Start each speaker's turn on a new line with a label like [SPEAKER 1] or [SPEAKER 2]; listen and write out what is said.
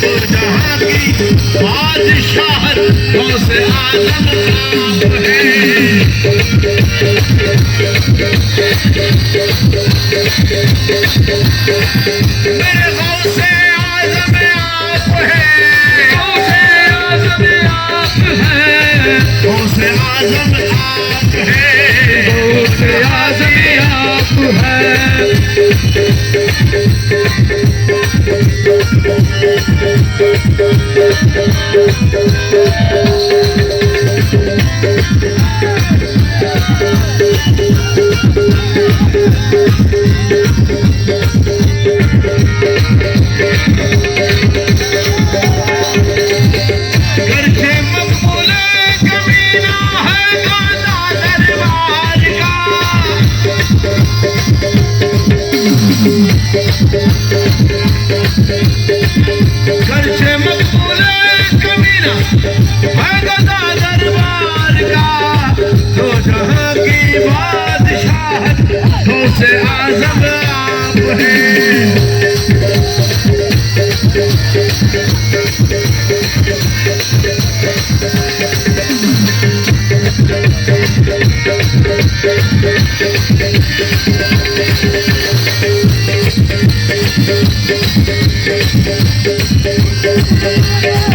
[SPEAKER 1] तो जहाँ की बादशाहत गौसे आजम आप हैं। मेरे गौसे आजम आप हैं, गौसे आजम आप हैं, गौसे आजम आप हैं, गौसे आजम आप हैं। गर्चे मकबूले कमीना है गदा दरबार का, दो जहां की बादशाहत गौसे आजम आप हैं। Yeah.